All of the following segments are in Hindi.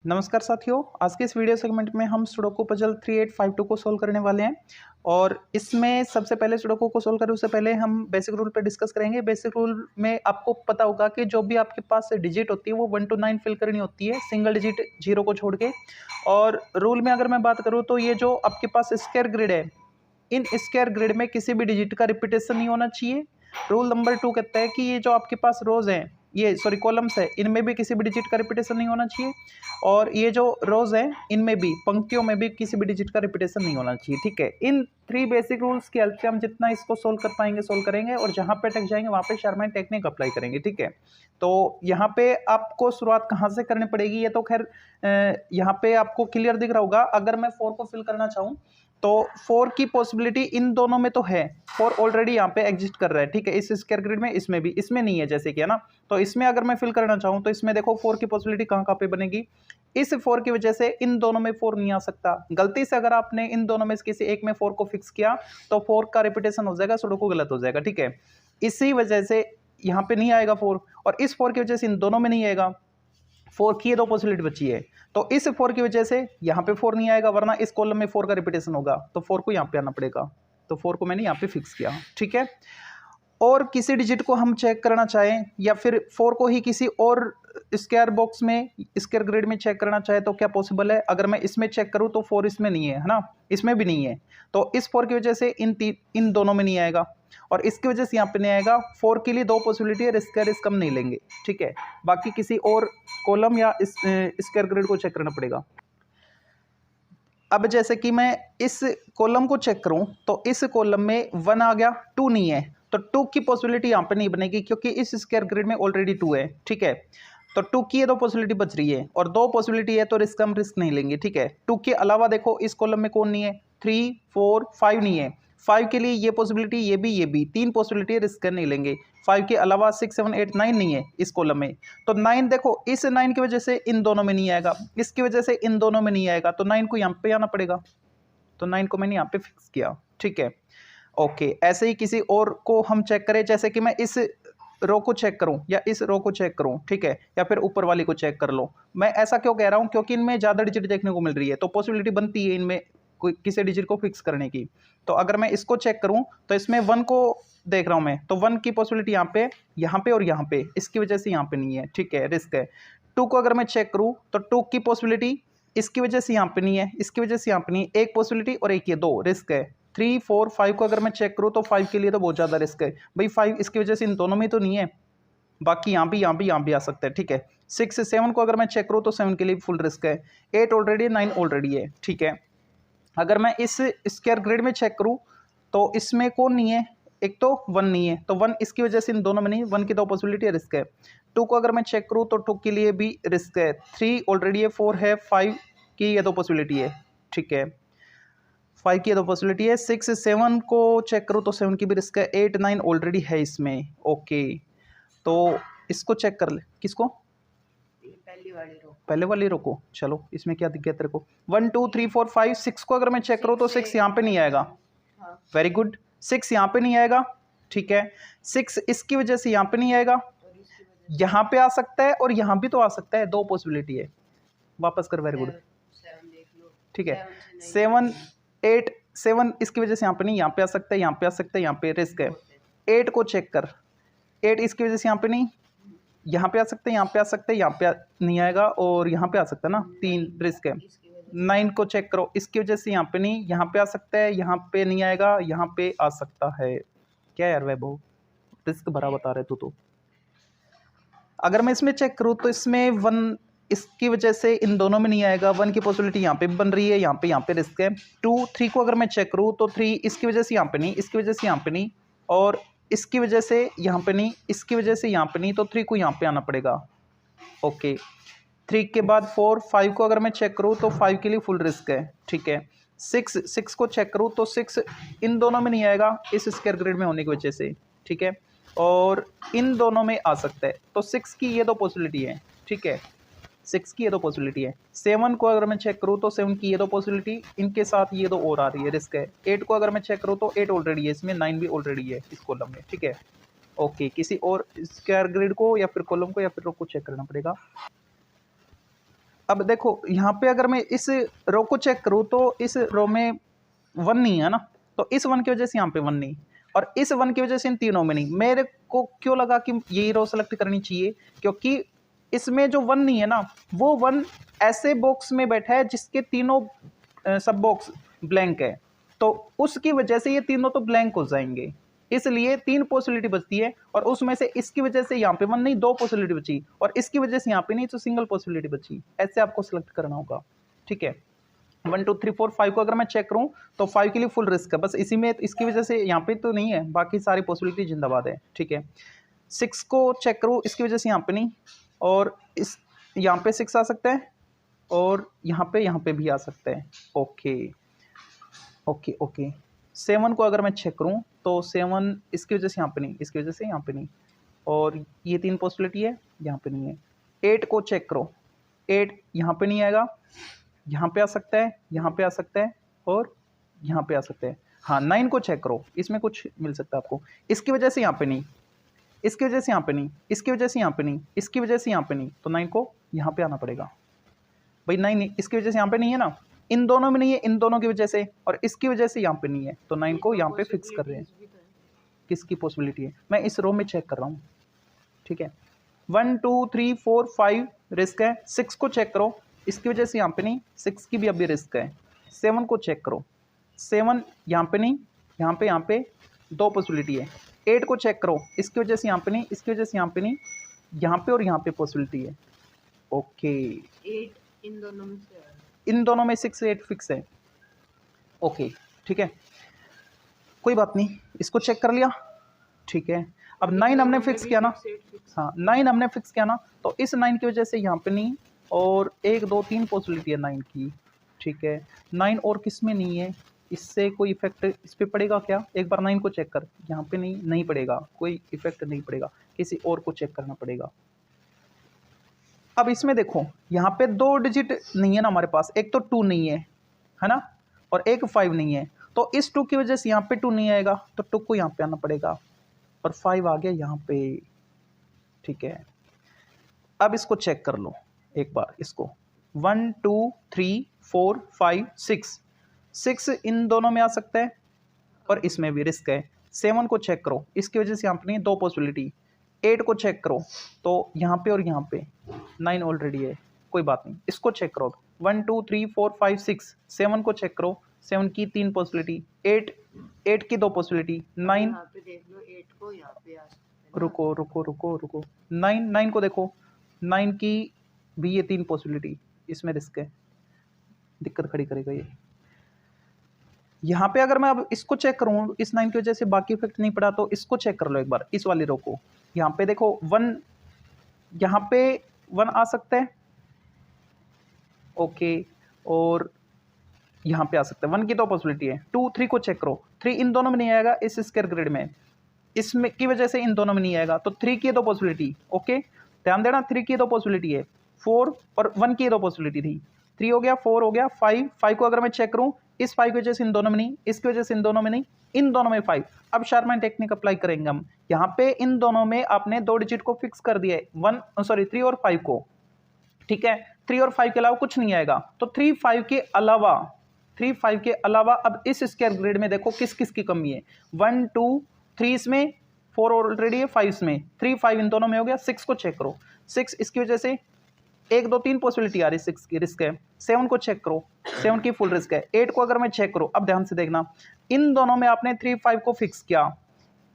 नमस्कार साथियों, आज के इस वीडियो सेगमेंट में हम सुडोकू पजल 3852 को सोल्व करने वाले हैं। और इसमें सबसे पहले सुडोकू को सोल्व करें उससे पहले हम बेसिक रूल पे डिस्कस करेंगे। बेसिक रूल में आपको पता होगा कि जो भी आपके पास डिजिट होती है वो 1 to 9 फिल करनी होती है, सिंगल डिजिट 0 को छोड़ के। और रूल में अगर मैं बात करूँ तो ये जो आपके पास स्क्वायर ग्रिड है, इन स्क्वायर ग्रिड में किसी भी डिजिट का रिपीटेशन नहीं होना चाहिए। रूल नंबर 2 कहता है कि ये जो आपके पास रोज हैं, ये सॉरी कॉलम्स है, इनमें भी किसी भी डिजिट का रिपीटेशन नहीं होना चाहिए। और ये जो रोज है इनमें भी, पंक्तियों में भी किसी भी डिजिट का रिपीटेशन नहीं होना चाहिए। ठीक है, इन 3 बेसिक रूल्स की हेल्प से हम जितना इसको सोल्व कर पाएंगे सोल्व करेंगे, और जहां पे अटक जाएंगे वहां पे शर्मा टेक्निक अप्लाई करेंगे। ठीक है, तो यहाँ पे आपको शुरुआत कहाँ से करनी पड़ेगी, ये तो खैर यहाँ पे आपको क्लियर दिख रहा होगा। अगर मैं 4 को फिल करना चाहूँ तो 4 की पॉसिबिलिटी इन दोनों में तो है, 4 ऑलरेडी यहाँ पे एग्जिस्ट कर रहा है। ठीक है, इस स्क्वायर ग्रिड में, इसमें भी, इसमें नहीं है जैसे कि, है ना। तो इसमें अगर मैं फिल करना चाहूँ तो इसमें देखो 4 की पॉसिबिलिटी कहाँ कहाँ पे बनेगी। इस 4 की वजह से इन दोनों में 4 नहीं आ सकता। गलती से अगर आपने इन दोनों में से किसी एक में 4 को फिक्स किया तो 4 का रिपीटेशन हो जाएगा, सुडोकू गलत हो जाएगा। ठीक है, इसी वजह से यहाँ पे नहीं आएगा 4, और इस 4 की वजह से इन दोनों में नहीं आएगा। 4 की ये 2 पॉसिबिलिटी बची है, तो इस 4 की वजह से यहाँ पे 4 नहीं आएगा, वरना इस कॉलम में 4 का रिपीटेशन होगा, तो 4 को यहाँ पे आना पड़ेगा। तो 4 को मैंने यहाँ पे फिक्स किया। ठीक है, और किसी डिजिट को हम चेक करना चाहें या फिर 4 को ही किसी और स्क्वायर बॉक्स में, स्क्वायर ग्रिड में चेक करना चाहे तो क्या पॉसिबल है। अगर मैं इसमें चेक करूं तो 4 इसमें नहीं है ना, इसमें भी नहीं है, तो इस 4 की वजह से इन दोनों में नहीं आएगा, और इसकी वजह से यहाँ पे नहीं आएगा। 4 के लिए 2 पॉसिबिलिटी है, रिस्क है, रिस्क हम नहीं लेंगे। ठीक है, बाकी किसी और कॉलम या स्क्वायर ग्रिड को चेक करना पड़ेगा। अब जैसे कि मैं इस कॉलम को चेक करूं तो इस कॉलम में 1 आ गया, 2 नहीं है, तो 2 की पॉसिबिलिटी यहाँ पे नहीं बनेगी क्योंकि इस स्क्वायर ग्रिड में ऑलरेडी 2 है। ठीक है, तो 2 की ये 2 पॉसिबिलिटी बच रही है, और 2 पॉसिबिलिटी है तो हम रिस्क नहीं लेंगे। ठीक है, 2 के अलावा देखो इस कॉलम में कौन नहीं है, 3 4 5 नहीं है। 5 के लिए ये पॉसिबिलिटी, ये भी 3 पॉसिबिलिटी, रिस्क नहीं लेंगे। 5 के अलावा 6 7 8 9 नहीं है इस कॉलम में, तो 9 देखो, इस 9 की वजह से इन दोनों में नहीं आएगा, इसकी वजह से इन दोनों में नहीं आएगा, तो 9 को यहाँ पे आना पड़ेगा, तो 9 को मैंने यहाँ पे फिक्स किया। ठीक है, ओके। ऐसे ही किसी और को हम चेक करें, जैसे कि मैं इस रो को चेक करूं या इस रो को चेक करूं, ठीक है, या फिर ऊपर वाली को चेक कर लो। मैं ऐसा क्यों कह रहा हूं, क्योंकि इनमें ज्यादा डिजिट देखने को मिल रही है, तो पॉसिबिलिटी बनती है इनमें कोई किसी डिजिट को फिक्स करने की। तो अगर मैं इसको चेक करूं तो इसमें 1 को देख रहा हूं मैं, तो 1 की पॉसिबिलिटी यहाँ पे और यहाँ पे, इसकी वजह से यहाँ पे नहीं है। ठीक है, रिस्क है। 2 को अगर मैं चेक करूं तो 2 की पॉसिबिलिटी इसकी वजह से यहाँ पे नहीं है, इसकी वजह से यहाँ पे नहीं है, एक पॉसिबिलिटी और एक ये 2, रिस्क है। 3 4 5 को अगर मैं चेक करूँ तो 5 के लिए तो बहुत ज़्यादा रिस्क है भाई, 5 इसकी वजह से इन दोनों में तो नहीं है, बाकी यहाँ भी आ सकता है। ठीक है, 6 7 को अगर मैं चेक करूँ तो 7 के लिए फुल रिस्क है। 8 ऑलरेडी, 9 ऑलरेडी है। ठीक है, अगर मैं इस स्क्वायर ग्रिड में चेक करूँ तो इसमें कौन नहीं है, एक तो 1 नहीं है, तो 1 इसकी वजह से इन दोनों में नहीं, 1 की 2 पॉसिबिलिटी है, रिस्क है। 2 को अगर मैं चेक करूँ तो 2 के लिए भी रिस्क है। 3 ऑलरेडी है, 4 है, 5 की ये 2 पॉसिबिलिटी है। ठीक है, 5 की 2 पॉसिबिलिटी है। 6 7 को चेक करूँ तो 7 की भी रिस्क है। 8 9 ऑलरेडी है इसमें। ओके, तो इसको चेक कर ले, किसको, पहले वाली रो को। चलो, इसमें क्या दिख गया तेरे को, 1 2 3 4 5 6 को अगर मैं चेक करूँ तो 6 यहाँ पे नहीं आएगा। वेरी गुड, 6 यहाँ पे नहीं आएगा। ठीक है, 6 इसकी वजह से यहाँ पे नहीं आएगा, यहाँ पे आ सकता है और यहाँ भी तो आ सकता है, 2 पॉसिबिलिटी है। वापस कर, वेरी गुड। ठीक है, 7 8 7 इसकी वजह से यहाँ पे नहीं, यहाँ पे आ सकता है, यहाँ पे आ सकता है, यहाँ पे रिस्क है। 8 को चेक कर, 8 इसकी वजह से यहाँ पे नहीं, यहाँ पे आ सकते हैं, यहाँ पे आ सकते हैं, यहाँ पे नहीं आएगा, और यहाँ पे आ सकता है ना, 3 रिस्क है। 9 को चेक करो, इसकी वजह से यहाँ पे नहीं, यहाँ पे आ सकता है, यहाँ पे नहीं आएगा, यहाँ पे आ सकता है। क्या यार वैभव, रिस्क भरा बता रहे तू तो। अगर मैं इसमें चेक करूँ तो इसमें 1 इसकी वजह से इन दोनों में नहीं आएगा, 1 की पॉसिबिलिटी यहाँ पे बन रही है, यहाँ पे रिस्क है। 2 3 को अगर मैं चेक करूँ तो 3 इसकी वजह से यहाँ पे नहीं, इसकी वजह से यहाँ पे नहीं, और इसकी वजह से यहाँ पे नहीं, इसकी वजह से यहाँ पे नहीं, तो 3 को यहाँ पे आना पड़ेगा। ओके, 3 के बाद 4 5 को अगर मैं चेक करूँ तो 5 के लिए फुल रिस्क है। ठीक है, 6 को चेक करूँ तो 6 इन दोनों में नहीं आएगा, इस स्क्वायर ग्रिड में होने की वजह से। ठीक है, और इन दोनों में आ सकता है, तो 6 की ये 2 पॉसिबिलिटी है। ठीक है, 6 की ये 2 पॉसिबिलिटी है। 7 को अगर मैं चेक करूँ तो 7 की ये 2 पॉसिबिलिटी, इनके साथ ये 2 और आ रही है, रिस्क है। 8 को अगर मैं चेक करूँ तो 8 ऑलरेडी है इसमें, 9 भी ऑलरेडी है इस कॉलम में। ठीक है, ओके, किसी और स्क्वायर ग्रिड को या फिर कॉलम को या फिर रो को चेक करना पड़ेगा। अब देखो यहाँ पे अगर मैं इस रो को चेक करूँ तो इस रो में 1 नहीं है ना, तो इस 1 की वजह से यहाँ पे 1 नहीं, और इस 1 की वजह से इन तीनों में नहीं। मेरे को क्यों लगा कि यही रो सेलेक्ट करनी चाहिए, क्योंकि इसमें जो 1 नहीं है ना, वो 1 ऐसे बॉक्स में बैठा है जिसके तीनों सब बॉक्स ब्लैंक है, तो उसकी वजह से ये तीनों तो ब्लैंक हो जाएंगे, इसलिए 3 पॉसिबिलिटी बचती है, और उसमें से इसकी वजह से यहाँ पे 1 नहीं 2 पॉसिबिलिटी बची, और इसकी वजह से यहाँ पे नहीं तो सिंगल पॉसिबिलिटी बची। ऐसे आपको सिलेक्ट करना होगा, ठीक है। 1 2 3 4 5 को अगर मैं चेक करूं तो 5 के लिए फुल रिस्क है, बस इसी में इसकी वजह से यहाँ पे तो नहीं है, बाकी सारी पॉसिबिलिटी जिंदाबाद है, ठीक है। 6 को चेक करूं, इसकी वजह से यहाँ पे नहीं, और इस यहाँ पे 6 आ सकता है, और यहाँ पे भी आ सकता है। Okay okay okay. 7 को अगर मैं चेक करूं तो 7 इसकी वजह से यहाँ पे नहीं, इसकी वजह से यहाँ पे नहीं, और ये 3 पॉसिबिलिटी है, यहाँ पे नहीं है। 8 को चेक करो, 8 यहाँ पे नहीं आएगा, यहाँ पे आ सकता है, यहाँ पे आ सकता है, और यहाँ पे आ सकता है। हाँ 9 को चेक करो, इसमें कुछ मिल सकता है आपको, इसकी वजह से यहाँ पे नहीं, इसकी वजह से यहाँ पे नहीं, इसकी वजह से यहाँ पे नहीं, इसकी वजह से यहाँ पे नहीं, तो 9 को यहाँ पे आना पड़ेगा भाई। 9 इसकी वजह से यहाँ पे नहीं है ना, इन दोनों में नहीं है, इन दोनों की वजह से, और इसकी वजह से यहाँ पे नहीं है, तो 9 को यहाँ पे फिक्स कर रहे हैं। किसकी पॉसिबिलिटी है, मैं इस रो में चेक कर रहा हूँ, ठीक है। 1 2 3 4 5 रिस्क है। 6 को चेक करो, इसकी वजह से यहाँ पे नहीं, 6 की भी अभी रिस्क है। 7 को चेक करो, 7 यहाँ पे नहीं, यहाँ पे 2 पॉसिबिलिटी है। 8 को चेक करो, इसकी वजह से यहाँ पे नहीं, इसकी वजह से यहाँ पे नहीं, यहाँ पे और यहाँ पे पॉसिबिलिटी है। ओके 8 इन दोनों में से, इन दोनों में 6 8 फिक्स है। ओके ठीक है, कोई बात नहीं, इसको चेक कर लिया, ठीक है। अब 9 हमने फिक्स किया ना, हाँ 9 हमने फिक्स किया ना, तो इस 9 की वजह से यहाँ पे नहीं, और 1 2 3 पॉसिबिलिटी है 9 की, ठीक है। 9 और किस में नहीं है, इससे कोई इफेक्ट इस पे पड़ेगा क्या, एक बार 9 को चेक कर, यहाँ पे नहीं पड़ेगा, कोई इफेक्ट नहीं पड़ेगा, किसी और को चेक करना पड़ेगा। अब इसमें देखो यहाँ पे 2 डिजिट नहीं है ना हमारे पास, एक तो 2 नहीं है ना, और एक 5 नहीं है, तो इस 2 की वजह से यहाँ पे 2 नहीं आएगा, तो 2 को यहाँ पे आना पड़ेगा, और 5 आ गया यहाँ पे, ठीक है। अब इसको चेक कर लो एक बार, इसको 1 2 3 4 5 6 इन दोनों में आ सकता है, और इसमें भी रिस्क है। 7 को चेक करो, इसकी वजह से यहाँ पे नहीं, 2 पॉसिबिलिटी। 8 को चेक करो, तो यहाँ पे और यहाँ पे 9 ऑलरेडी है, कोई बात नहीं, इसको चेक करो। 1 2 3 4 5 6 7 को चेक करो, 7 की 3 पॉसिबिलिटी, 8 की 2 पॉसिबिलिटी, 9 यहाँ पे देख लो 8 को यहाँ पे आ सकते हैं। रुको 9 को देखो, 9 की भी ये 3 पॉसिबिलिटी, इसमें रिस्क है, दिक्कत खड़ी करेगा ये। यहाँ पे अगर मैं अब इसको चेक करूँ, इस 9 की वजह से बाकी इफेक्ट नहीं पड़ा, तो इसको चेक कर लो एक बार, इस वाली रो को। यहाँ पे देखो 1, यहाँ पे 1 आ सकता है, ओके, और यहाँ पे आ सकता है, 1 की 2 पॉसिबिलिटी है। 2 3 को चेक करो, 3 इन दोनों में नहीं आएगा, इस स्क्वायर ग्रिड में, इसमें की वजह से इन दोनों में नहीं आएगा, तो 3 की 2 पॉसिबिलिटी, ओके ध्यान देना, 3 की 2 पॉसिबिलिटी है, 4 और 1 की 2 पॉसिबिलिटी थी, 3 हो गया, 4 हो गया, 5 को अगर मैं चेक करूँ, इस 5 की वजह से इन दोनों में नहीं, इसकी वजह से इन दोनों में नहीं, इन दोनों में 5। अब शार्पमैन टेक्निक अप्लाई करेंगे हम, यहाँ पे इन दोनों में आपने 2 डिजिट को फिक्स कर दिया है, 3 और 5 को, ठीक है। 3 और 5 के अलावा कुछ नहीं आएगा, तो 3 5 के अलावा अब इस स्क्वायर ग्रिड में देखो किस किस की कमी है। 1 2 3 इसमें, 4 ऑलरेडी है, 5 इसमें, 3 5 इन दोनों में हो गया। 6 को चेक करो, 6 इसकी वजह से 1 2 3 पॉसिबिलिटी आ रही है, 6 की रिस्क है। 7 को चेक करो, 7 की फुल रिस्क है। 8 को अगर मैं चेक करूँ, अब ध्यान से देखना, इन दोनों में आपने 3 5 को फिक्स किया,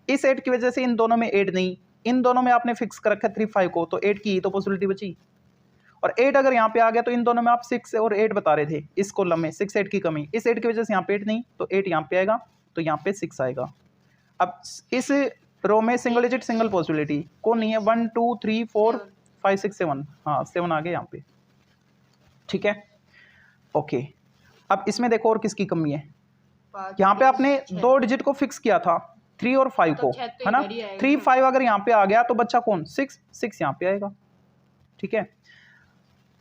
इस 8 की वजह से इन दोनों में 8 नहीं, इन दोनों में आपने फिक्स कर रखा है 3 5 को, तो 8 की तो पॉसिबिलिटी बची, और 8 अगर यहाँ पे आ गया तो इन दोनों में आप 6 और 8 बता रहे थे, इस कॉलम में 6 8 की कमी, इस 8 की वजह से यहाँ पे 8 नहीं, तो 8 यहाँ पे आएगा, तो यहाँ पे 6 आएगा। अब इस रो में सिंगल डिजिट सिंगल पॉसिबिलिटी कौन नहीं है, 1 2 3 4 5 6 7, हाँ 7 आ गए यहाँ पे, ठीक है ओके। अब इसमें देखो और किसकी कमी है, यहाँ पे आपने 2 डिजिट को फिक्स किया था, 3 और 5 को, है ना। 3 5 अगर यहाँ पे आ गया तो बच्चा कौन, 6 यहाँ पे आएगा, ठीक है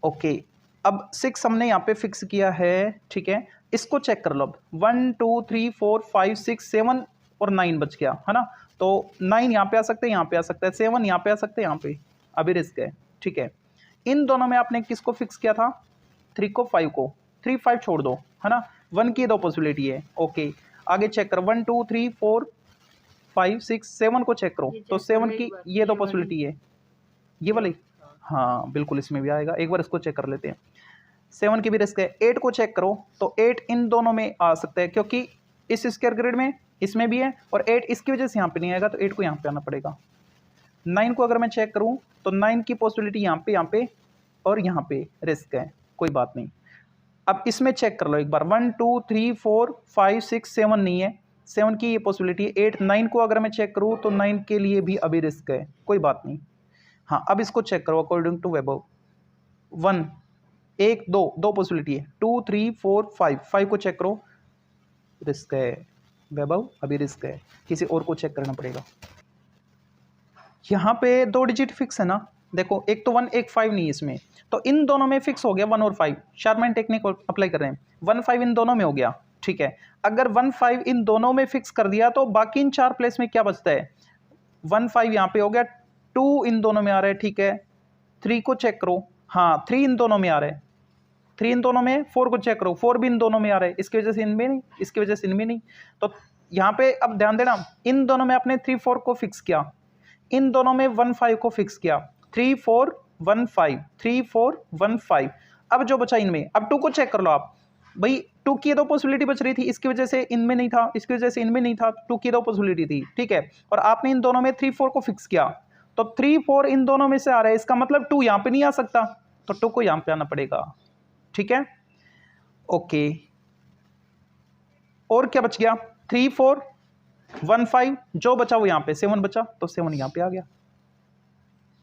ओके। अब 6 हमने यहाँ पे फिक्स किया है, ठीक है। इसको चेक कर लो अब, 1 2 3 4 5 6 7 और 9 बच गया, है ना। तो 9 यहाँ पे आ सकते हैं, यहाँ पे आ सकता है, 7 यहाँ पे आ सकते हैं, यहाँ पे अभी रिस्क है, ठीक है। इन दोनों में आपने किसको फिक्स किया था, 3 को 5 को, 3 5 छोड़ दो, है ना। 1 की 2 पॉसिबिलिटी है। ओके, आगे चेक कर 1 2 3 4 5 6 7 को चेक करो, तो 7 की ये 2 पॉसिबिलिटी है, ये वाली। हाँ बिल्कुल, इसमें भी आएगा। एक बार इसको चेक कर लेते हैं। 7 की भी रिस्क है। 8 को चेक करो, तो 8 इन दोनों में आ सकता है, क्योंकि इस स्क्वायर ग्रिड में इसमें भी है, और 8 इसकी वजह से यहाँ पे नहीं आएगा, तो 8 को यहाँ पे आना पड़ेगा। 9 को अगर मैं चेक करूँ तो 9 की पॉसिबिलिटी यहाँ पे और यहाँ पे रिस्क है, कोई बात नहीं। अब इसमें चेक कर लो एक बार, 1 2 3 4 5 6 7 नहीं है, 7 की ये पॉसिबिलिटी है। 8 9 को अगर मैं चेक करूँ तो 9 के लिए भी अभी रिस्क है, कोई बात नहीं। हाँ, अब इसको चेक करो अकॉर्डिंग टू वेबर। 1 1 2 पॉसिबिलिटी है, 2 3 4 5 को चेक करो, रिस्क है वैभव, अभी रिस्क है, किसी और को चेक करना पड़ेगा। यहाँ पे 2 डिजिट फिक्स है ना, देखो एक तो 1 एक 5 नहीं है इसमें, तो इन दोनों में फिक्स हो गया 1 और 5। शार्पमैन टेक्निक अप्लाई कर रहे हैं, 1 5 इन दोनों में हो गया, ठीक है। अगर 1 5 इन दोनों में फिक्स कर दिया तो बाकी इन 4 प्लेस में क्या बचता है, 1 5 यहाँ पे हो गया, 2 इन दोनों में आ रहा है, ठीक है। 3 को चेक करो, हाँ 3 इन दोनों में आ रहा है, 3 इन दोनों में। 4 को चेक करो, 4 भी इन दोनों में आ रहा है, इसकी वजह से इनमें नहीं, इसकी वजह से इनमें नहीं। तो यहाँ पे अब ध्यान देना, इन दोनों में आपने 3 4 को फिक्स किया, इन दोनों में 1 5 को फिक्स किया, 3 4 1 5 3 4 1 5। अब जो बचा इनमें, अब 2 को चेक कर लो आप भाई, 2 की 2 पॉसिबिलिटी बच रही थी, इसकी वजह से इनमें नहीं था, इसकी वजह से इनमें नहीं था, 2 की 2 पॉसिबिलिटी थी, ठीक है। और आपने इन दोनों में 3 4 को फिक्स किया, तो 3 4 इन दोनों में से आ रहा है, इसका मतलब 2 यहाँ पे नहीं आ सकता, तो 2 को यहाँ पे आना पड़ेगा, ठीक है। ओके, और क्या बच गया, 3 4 1 5, जो बचा वो यहाँ पे 7 बचा, तो 7 यहाँ पे आ गया,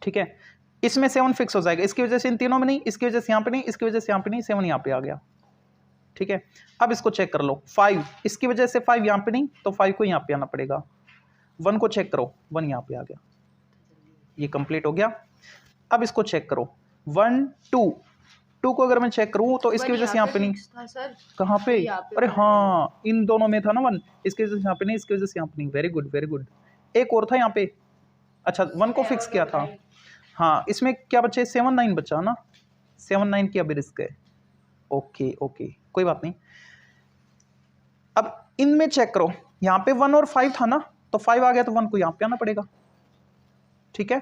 ठीक है। इसमें 7 फिक्स हो जाएगा, इसकी वजह से इन तीनों में नहीं, इसकी वजह से यहाँ पे नहीं, इसकी वजह से यहाँ पे नहीं, 7 यहाँ पे आ गया, ठीक है। अब इसको चेक कर लो, 5 इसकी वजह से 5 यहाँ पे नहीं, तो 5 को यहाँ पे आना पड़ेगा। 1 को चेक करो, 1 यहाँ पे आ गया, ये कंप्लीट हो गया। अब इसको चेक करो, 1 2 2 को अगर मैं चेक करूँ तो इसकी वजह से यहाँ पे नहीं, कहाँ पे, अरे हाँ इन दोनों में था ना 1, इसकी वजह से यहाँ पे नहीं, इसकी वजह से यहाँ पे नहीं। Very good very good. एक और था यहाँ पे, अच्छा 1 को फिक्स किया था, हाँ इसमें क्या बचे, 7 9 बचा ना, 7 9 की अभी रिस्क है। ओके ओके, कोई बात नहीं। अब इनमें चेक करो, यहाँ पे 1 और 5 था ना, तो 5 आ गया तो 1 को यहाँ पे आना पड़ेगा, ठीक है।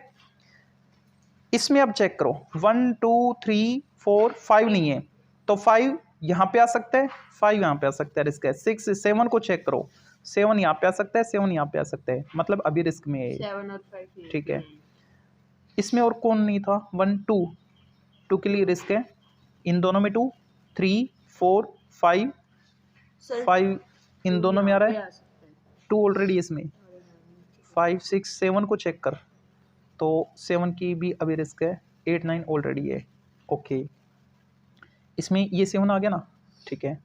इसमें अब चेक करो, 1 2 3 4 5 नहीं है, तो 5 यहाँ पे आ सकता है, 5 यहाँ पे आ सकता है, रिस्क है। 6 7 को चेक करो, 7 यहाँ पे आ सकता है, 7 यहाँ पे आ सकता है, मतलब अभी रिस्क में है, 7 और 5, ठीक है। इसमें और कौन नहीं था, 1 2 के लिए रिस्क है, इन दोनों में 2 3 4 5 5 इन दोनों में आ रहा है, 2 ऑलरेडी इसमें, 5 6 7 को चेक कर, तो 7 की भी अभी रिस्क है, 8 9 ऑलरेडी है। ओके, इसमें ये 7 आ गया ना, ठीक है।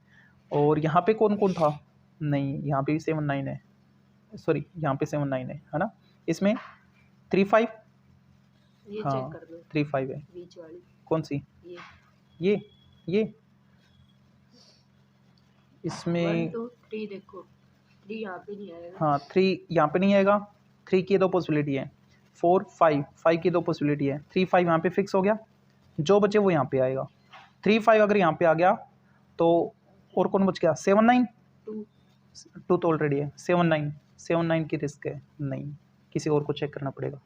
और यहाँ पे कौन कौन था, नहीं यहाँ पे भी 7 9 है, सॉरी यहाँ पे 7 9 है ना। इसमें 3 5, हाँ 3 5 है, बीच वाली कौन सी, ये इसमें 1 2 3 देखो, 3 यहाँ पे नहीं आएगा, हाँ 3 यहाँ पे नहीं आएगा, 3 की 2 पॉसिबिलिटी है, 4 5 की 2 पॉसिबिलिटी है, 3 5 यहाँ पे फिक्स हो गया, जो बचे वो यहाँ पे आएगा। 3 5 अगर यहाँ पे आ गया तो और कौन बच गया, 7 9 2 तो ऑलरेडी है, 7 9 की रिस्क है, नहीं किसी और को चेक करना पड़ेगा।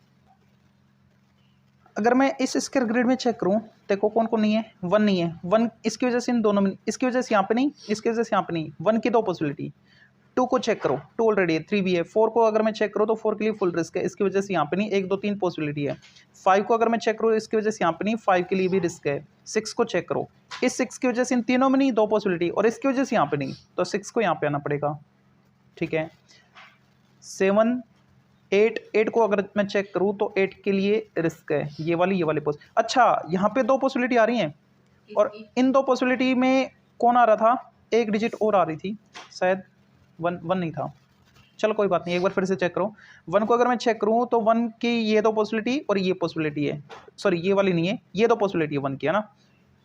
अगर मैं इस स्क्वायर ग्रिड में चेक करूँ, देखो कौन कौन नहीं है, 1 नहीं है, 1 इसकी वजह से इन दोनों में, इसकी वजह से यहाँ पे नहीं, इसकी वजह से यहाँ पे नहीं, 1 की 2 पॉसिबिलिटी। 2 को चेक करो, 2 ऑलरेडी है, 3 भी है। 4 को अगर मैं चेक करूँ तो 4 के लिए फुल रिस्क है, इसकी वजह से यहाँ पे नहीं, 1 2 3 पॉसिबिलिटी है। 5 को अगर मैं चेक करूँ, इसकी वजह से यहाँ पे नहीं, 5 के लिए भी रिस्क है। 6 को चेक करो, इस 6 की वजह से इन तीनों में नहीं, 2 पॉसिबिलिटी, और इसकी वजह से यहाँ पे नहीं, तो 6 को यहाँ पे आना पड़ेगा, ठीक है। 7 8 को अगर मैं चेक करूँ तो 8 के लिए रिस्क है, ये वाली पोस्ट। अच्छा यहाँ पे 2 पॉसिबिलिटी आ रही हैं, और इन 2 पॉसिबिलिटी में कौन आ रहा था, एक डिजिट और आ रही थी शायद, 1 नहीं था, चलो कोई बात नहीं, एक बार फिर से चेक करो। 1 को अगर मैं चेक करूँ तो 1 की ये 2 पॉसिबिलिटी और ये पॉसिबिलिटी है, सॉरी ये वाली नहीं है, ये 2 पॉसिबिलिटी है 1 की, है ना।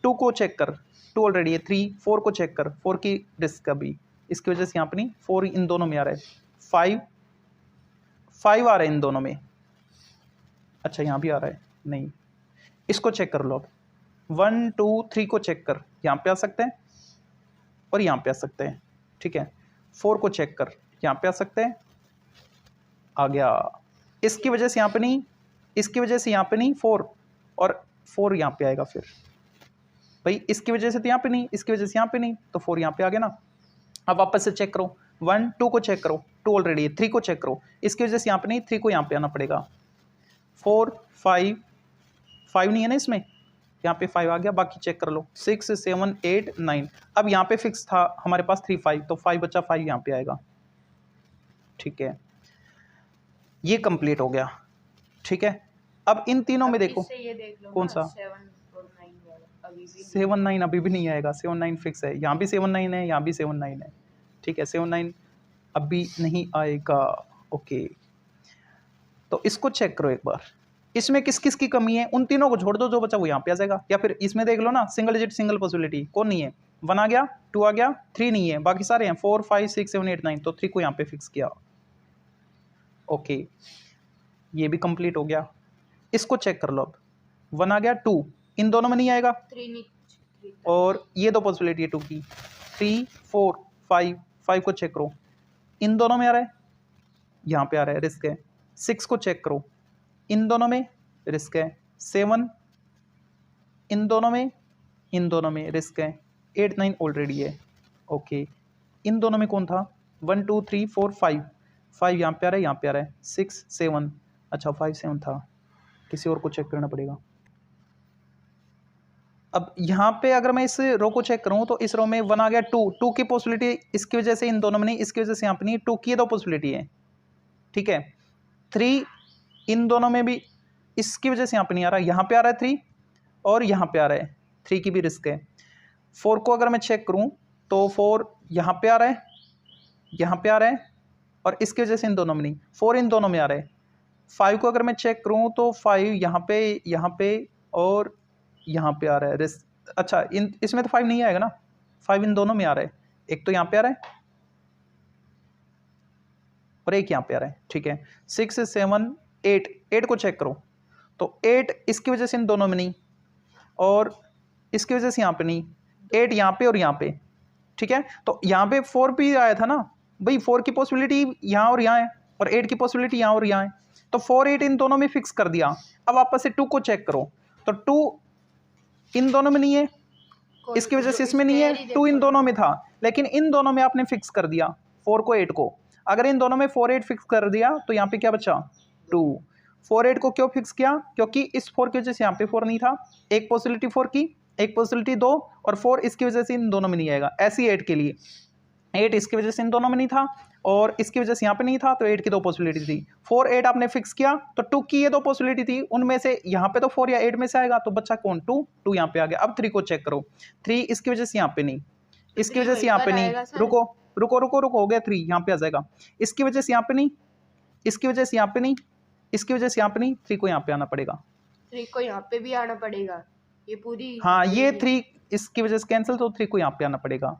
2 को चेक कर, 2 ऑलरेडी है। 3 4 को चेक कर, 4 की रिस्क अभी, इसकी वजह से यहाँ पे नहीं, 4 इन दोनों में आ रहा है। 5 आ रहा है इन दोनों में, अच्छा यहाँ भी आ रहा है, नहीं इसको चेक कर लो अब, 1 2 3 को चेक कर, यहाँ पे आ सकते हैं और यहाँ पे आ सकते हैं, ठीक है। 4 को चेक कर, यहाँ पे आ सकते हैं, आ गया। इसकी वजह से यहाँ पे नहीं, इसकी वजह से यहाँ पे नहीं 4, और 4 यहाँ पे आएगा फिर भाई, इसकी वजह से तो यहाँ पे नहीं, इसकी वजह से यहाँ पे नहीं, तो 4 यहाँ पे आ गया ना। अब वापस से चेक करो, 1 2 को चेक करो, 2 ऑलरेडी है, 3 को चेक करो, इसकी वजह से यहाँ पे नहीं, 3 को यहाँ पे आना पड़ेगा। 4 5 5 नहीं है ना इसमें, यहाँ पे 5 आ गया, बाकी चेक कर लो 6 7 8 9। अब यहाँ पे फिक्स था हमारे पास 3 5, तो 5 बचा, 5 यहाँ पे आएगा, ठीक है। ये कंप्लीट हो गया, ठीक है। अब इन तीनों में देखो, ये देख लो कौन सा 7 और 9 वाला, अभी भी 7 9 अभी भी नहीं आएगा, 7 9 फिक्स है, यहाँ भी 7 9 है, यहाँ भी 7 9 है, ठीक है। 7 9 अभी नहीं आएगा, ओके। तो इसको चेक करो एक बार, इसमें किस किस की कमी है, उन तीनों को छोड़ दो, जो बचा वो यहाँ पे आ जाएगा। या फिर इसमें देख लो ना, सिंगल डिजिट सिंगल पॉसिबिलिटी कौन नहीं है, 1 आ गया, 2 आ गया, 3 नहीं है, बाकी सारे हैं 4 5 6 7 8 9, तो 3 को यहाँ पे फिक्स किया, ओके। ये भी कंप्लीट हो गया। इसको चेक कर लो, अब 1 आ गया, 2 इन दोनों में नहीं आएगा, 3 और ये दो पॉसिबिलिटी है 2 की, 3 4 5 5 को चेक करो, इन दोनों में आ रहा है, यहाँ पे आ रहा है, रिस्क है। 6 को चेक करो, इन दोनों में रिस्क है। 7 इन दोनों में रिस्क है। 8 9 ऑलरेडी है, ओके। इन दोनों में कौन था, 1 2 3 4 5 5 यहाँ पे आ रहा है, यहाँ पे आ रहा है, 6 7, अच्छा 5 7 था, किसी और को चेक करना पड़ेगा। अब यहाँ पे अगर मैं इस रो को चेक करूँ, तो इस रो में 1 आ गया, 2 की पॉसिबिलिटी इसकी वजह से इन दोनों में नहीं, इसकी वजह से यहाँ पे नहीं, 2 की 2 पॉसिबिलिटी है, ठीक है। 3 इन दोनों में भी, इसकी वजह से यहाँ पे नहीं आ रहा, यहाँ पे आ रहा है 3, और यहाँ पे आ रहा है, 3 की भी रिस्क है। 4 को अगर मैं चेक करूँ, तो 4 यहाँ पे आ रहा है, यहाँ पे आ रहा है, और इसकी वजह से इन दोनों में नहीं, 4 इन दोनों में आ रहा है। 5 को अगर मैं चेक करूँ, तो 5 यहाँ पे और यहाँ पे आ रहा है, रिस्क, अच्छा इसमें तो 5 नहीं आएगा ना, 5 इन दोनों में आ रहा है, एक तो यहाँ पे आ रहा है और एक यहाँ पे आ रहा है, ठीक है। 6 7 8 को चेक करो, तो 8 इसकी वजह से इन दोनों में नहीं, और इसकी वजह से यहाँ पे नहीं, 8 यहाँ पे और यहाँ पे, ठीक है। तो यहाँ पे 4 भी आया था ना भाई, 4 की पॉसिबिलिटी यहाँ और यहाँ है, और 8 की पॉसिबिलिटी यहाँ और यहाँ है, तो 4 8 इन दोनों में फिक्स कर दिया। अब वापस से 2 को चेक करो, तो 2 इन दोनों में नहीं है, इसकी वजह से इसमें नहीं है, 2 इन दोनों में था, लेकिन इन दोनों में आपने फिक्स कर दिया 4 को 8 को। अगर इन दोनों में 4 8 फिक्स कर दिया, तो यहाँ पे क्या बचा, 2। 4 8 को क्यों फिक्स किया, क्योंकि इस 4 की वजह से यहाँ पे 4 नहीं था, एक पॉसिबिलिटी 4 की, एक पॉसिबिलिटी 2, और 4 इसकी वजह से इन दोनों में नहीं आएगा। ऐसी 8 के लिए 8 इसकी वजह से इन दोनों में नहीं था, और इसकी वजह से यहाँ पे नहीं था, तो 8 की 2 पॉसिबिलिटी थी। 4 8 आपने फिक्स किया, तो 2 की ये 2 पॉसिबिलिटी थी, उनमें से यहाँ पे तो 4 या 8 में से आएगा, तो बच्चा कौन, 2 यहाँ पे आ गया। अब 3 को चेक करो, 3 इसकी वजह से यहाँ पे नहीं, इसकी वजह से यहाँ पे नहीं, रुको रुको रुको रुको, हो गया 3 यहाँ पे आ जाएगा, इसकी वजह से यहाँ पे नहीं, इसकी वजह से यहाँ पे नहीं, इसकी वजह से यहाँ पे नहीं, 3 को यहाँ पे आना पड़ेगा, 3 को यहाँ पे भी आना पड़ेगा, ये पूरी, हाँ ये 3 इसकी वजह से कैंसिल, तो 3 को यहाँ पे आना पड़ेगा।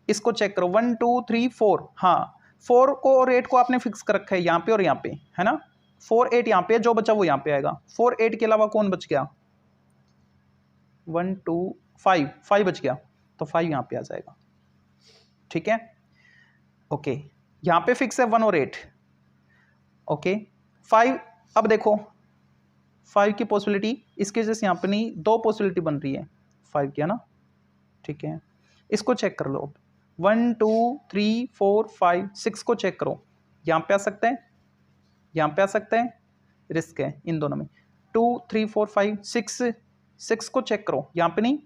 इसको चेक करो, 1 2 3 4, हाँ 4 को और 8 को आपने फिक्स कर रखा है यहाँ पे और यहाँ पे, है ना। 4 8 यहाँ पे, जो बचा वो यहाँ पे आएगा। 4 8 के अलावा कौन बच गया, 1 2 5 5 बच गया, तो 5 यहाँ पे आ जाएगा, ठीक है, ओके। यहाँ पे फिक्स है 1 और 8, ओके। 5, अब देखो 5 की पॉसिबिलिटी इसकी वजह से यहाँ पे नहीं, 2 पॉसिबिलिटी बन रही है 5 की, है ना, ठीक है। इसको चेक कर लो, 1 2 3 4 5 6 को चेक करो, यहाँ पे आ सकते हैं, यहाँ पे आ सकते हैं, रिस्क है इन दोनों में। 2 3 4 5 6 को चेक करो, यहाँ पे नहीं,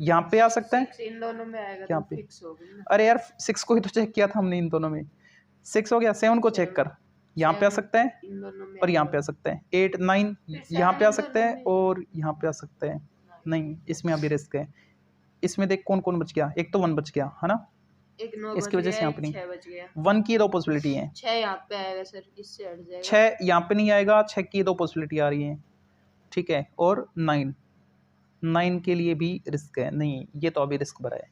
यहाँ पे आ सकते हैं, इन दोनों में आएगा, यहाँ तो पे फिक्स हो गई ना। अरे यार 6 को ही तो चेक किया था हमने, इन दोनों में 6 हो गया। 7 को चेक कर, यहाँ पे आ सकते हैं इन दोनों में और यहाँ पे आ सकते हैं। 8 9 यहाँ पे आ सकते हैं और यहाँ पे आ सकते हैं, नहीं इसमें अभी रिस्क है। इसमें देख कौन कौन बच गया, एक तो 1 बच गया, है ना, एक 9 इसकी वजह से यहाँ पे नहीं, 6 बच गया, 1 की 2 पॉसिबिलिटी है, 6 यहाँ पे आएगा सर, इससे हट जाएगा, 6 यहाँ पे नहीं आएगा, 6 की 2 पॉसिबिलिटी आ रही है, ठीक है, और 9 के लिए भी रिस्क है, नहीं ये तो अभी रिस्क भरा है,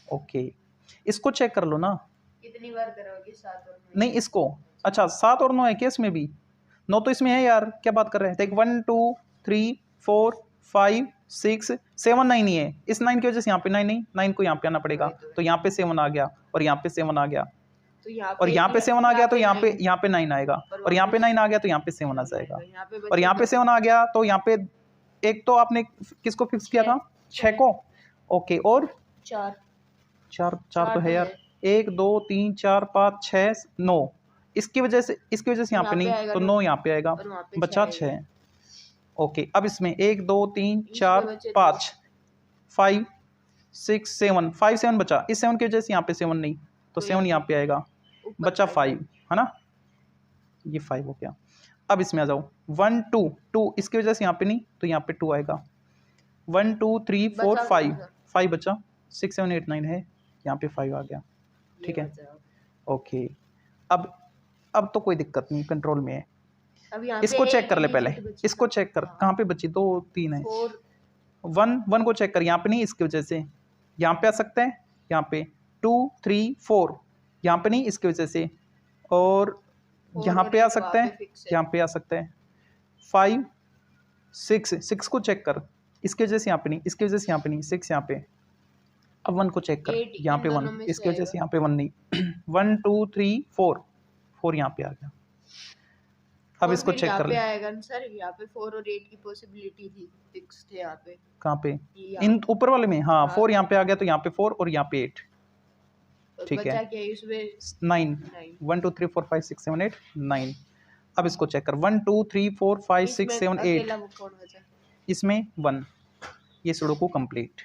ओके। इसको चेक कर लो ना, कितनी बार करोगे, 7 और 9, नहीं इसको, अच्छा 7 और 9 है क्या इसमें भी, 9 तो इसमें है यार, क्या बात कर रहे हैं। देख 1 2 3 4 5 6 7 9 ही है, इस 9 की वजह से यहाँ पे 9 नहीं, 9 को यहाँ पे आना पड़ेगा, तो यहाँ पे 7 आ गया और यहाँ पे 7 आ गया तो यहाँ और यहाँ पे 7 आ गया तो यहाँ पे 9 यहाँ पे 9 आएगा और यहाँ पे 9 आ गया तो यहाँ पे 7 आ जाएगा यहाँ पे और यहाँ पे 7 आ गया तो यहाँ पे एक तो आपने किसको फिक्स किया था, 6 को, ओके, और 4 चार तो है यार, 1 2 3 4 5 6 9, इसकी वजह से यहाँ पे नहीं तो 9 यहाँ पे आएगा, बचा 6, ओके। अब इसमें 1 2 3 4 5 5 6 7 5 7 बचा, इस 7 की वजह से यहाँ पे 7 नहीं तो 7 यहाँ पे आएगा, बचा 5, है ना, ये 5 हो गया। अब इसमें आ जाओ 1 2 2, इसकी वजह से यहाँ पे नहीं तो यहाँ पे 2 आएगा, 1 2 3 4 5 बचा, 6 7 8 9 है, यहाँ पे 5 आ गया, ठीक है, ओके। अब तो कोई दिक्कत नहीं, कंट्रोल में है। इसको चेक कर ले पहले, इसको चेक कर, कहाँ पे बची, 2 3 है, 1 को चेक कर, यहाँ पे नहीं, इसकी वजह से यहाँ पे आ सकता है, यहाँ पे 2 3 4 यहाँ पे नहीं, इसकी वजह से, और यहाँ पे आ सकता है, यहाँ पे आ सकता है, 5 6 को चेक कर, इसकी वजह से यहाँ पे नहीं, इसकी वजह से यहाँ पे नहीं, 6 यहाँ पे। अब 1 को चेक कर, यहाँ पे 1, इसकी वजह से यहाँ पे 1 नहीं, 1 2 3 4 यहाँ पे आ गया। अब इसको चेक कर ले, आएगा सर, यहाँ पे 4 और 8 की पॉसिबिलिटी थी, फिक्स थे यहाँ पे, कहाँ पे, इन ऊपर वाले में, हाँ 4 यहाँ पे आ गया तो यहाँ पे 4 और यहाँ पे 8, ठीक है, 9 1 2 3 4 5 6 7 8 9। अब इसको चेक कर, 1 2 3 4 5 6 7 8, इसमें 1, ये सुडोकू कंप्लीट।